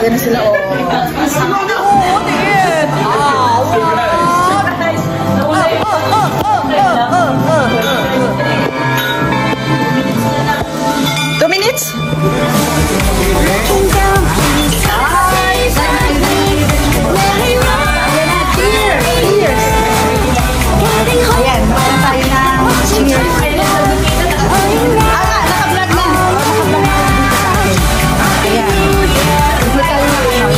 Ayan na sila, oh. Two minutes? Ayan, makan tayo ng cheers. Naka-vlog na. Ayan. Ito tayo ng cheers.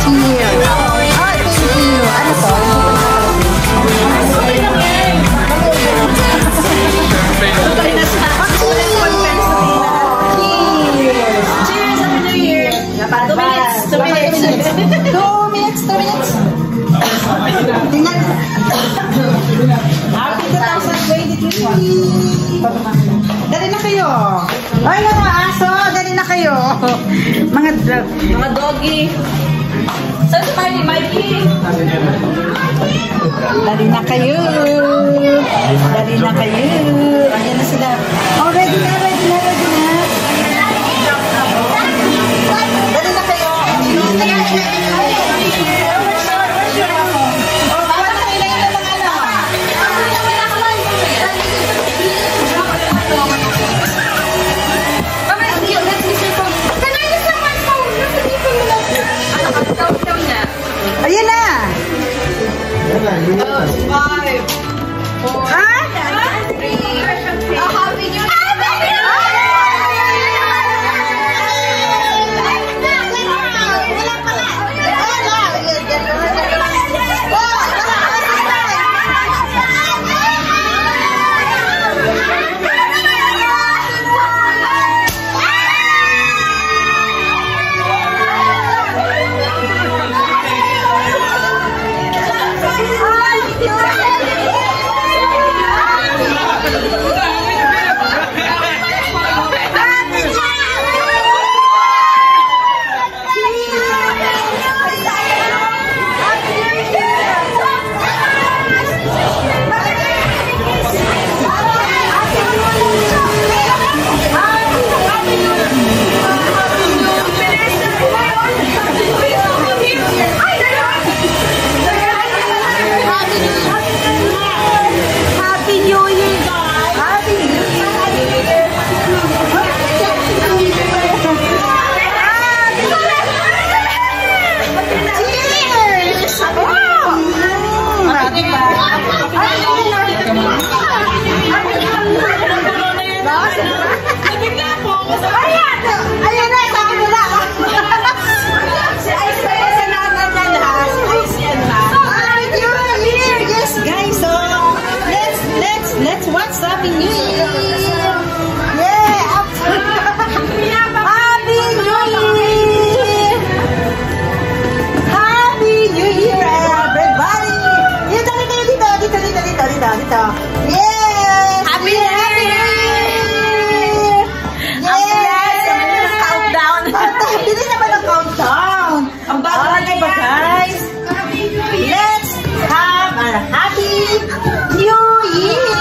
Thank you. Ano to? Cheers! Happy New Year! 2 minutes. Happy 2023! Dali na kayo! Ay, mga aso! Dali na kayo! Mga doggy! Saan si Mikey? Dali na kayo! Ayan na sila! Oh, ready na! Dali na kayo! Ayan na! 5, 4, 3, Happy New Year! Yes! Happy New Year! Yes! Countdown! Hindi naman ang countdown! Ang bago na ba, guys? Let's have a Happy New Year!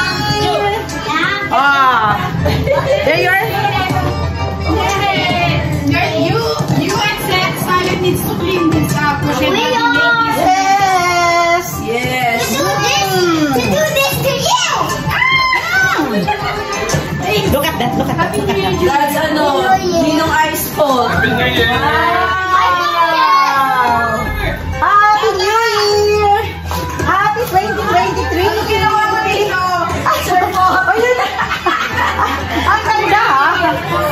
There you are! You and Simon needs to clean this up. Yes! Yes! Look at that, look at that. That's Ninong Ice Cold. Happy New Year! Happy New Year! Happy 2023! Ginawa mo dito? Oh, yun na! Ang ganda ha!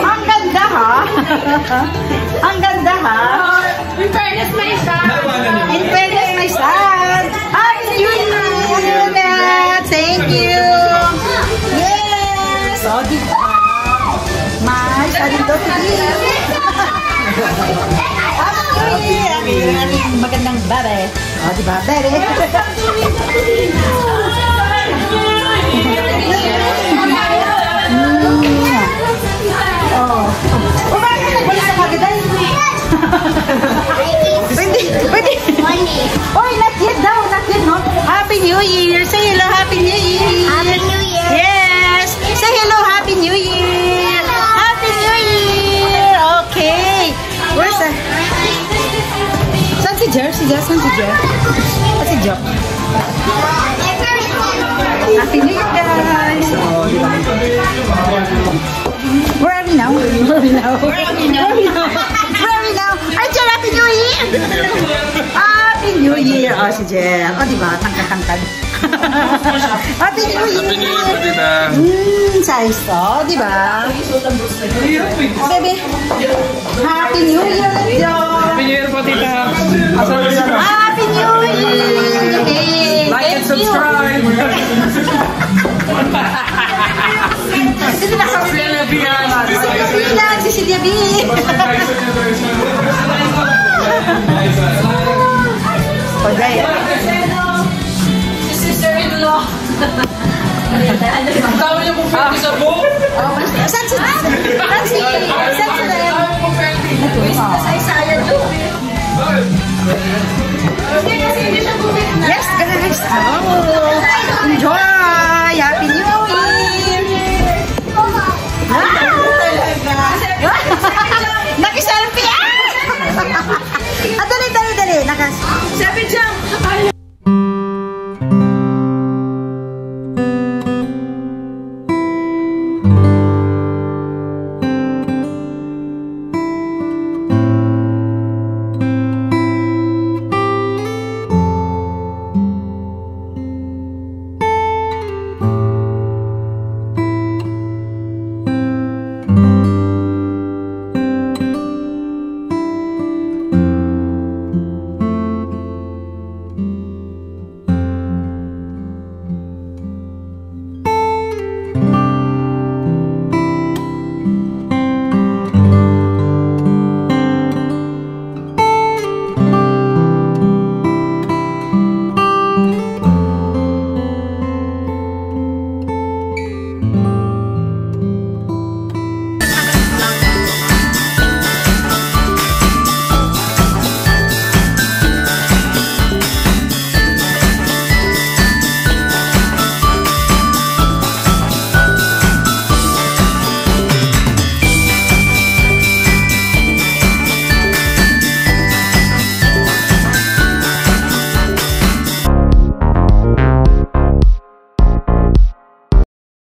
Ang ganda ha! Ang ganda ha! In fairness, my son. In fairness, my son! Happy New Year! Thank you! Yes! O, di ba? Mas, alin daw si Happy New Year! Ang magandang bere. O, di ba? Bere! Oh, bakit nagwala sa kagaday? Pwede. Oy, not yet daw, no? Happy New Year! Say hello, Happy New Year! Happy New Year! Yes! Say hello, Happy New Year! Happy New Year! Okay! Where's the... Jer? Si Jer? Saan si Jer? Ah, si Jock. Happy New Year, guys! Oh, di ba? Where are we now? Where are we now? Where are we now? Where are we now? Ay, Jer, Happy New Year! Happy New Year! Oh, si Jer. Oh, di ba? Tangkad-tangkad. Happy New Year! Happy New Year, Tita. Size to, di ba? Baby, Happy New Year, Joe! Happy New Year po, Tita. Happy New Year! Okay. Like and subscribe. Sino na sa Cecilia Bianas. Bilang, si Cecilia B. Okay. Sister-in-law. Ang dami niyo pong pwede sa buhok. Saan si Ren? Sa isayan to.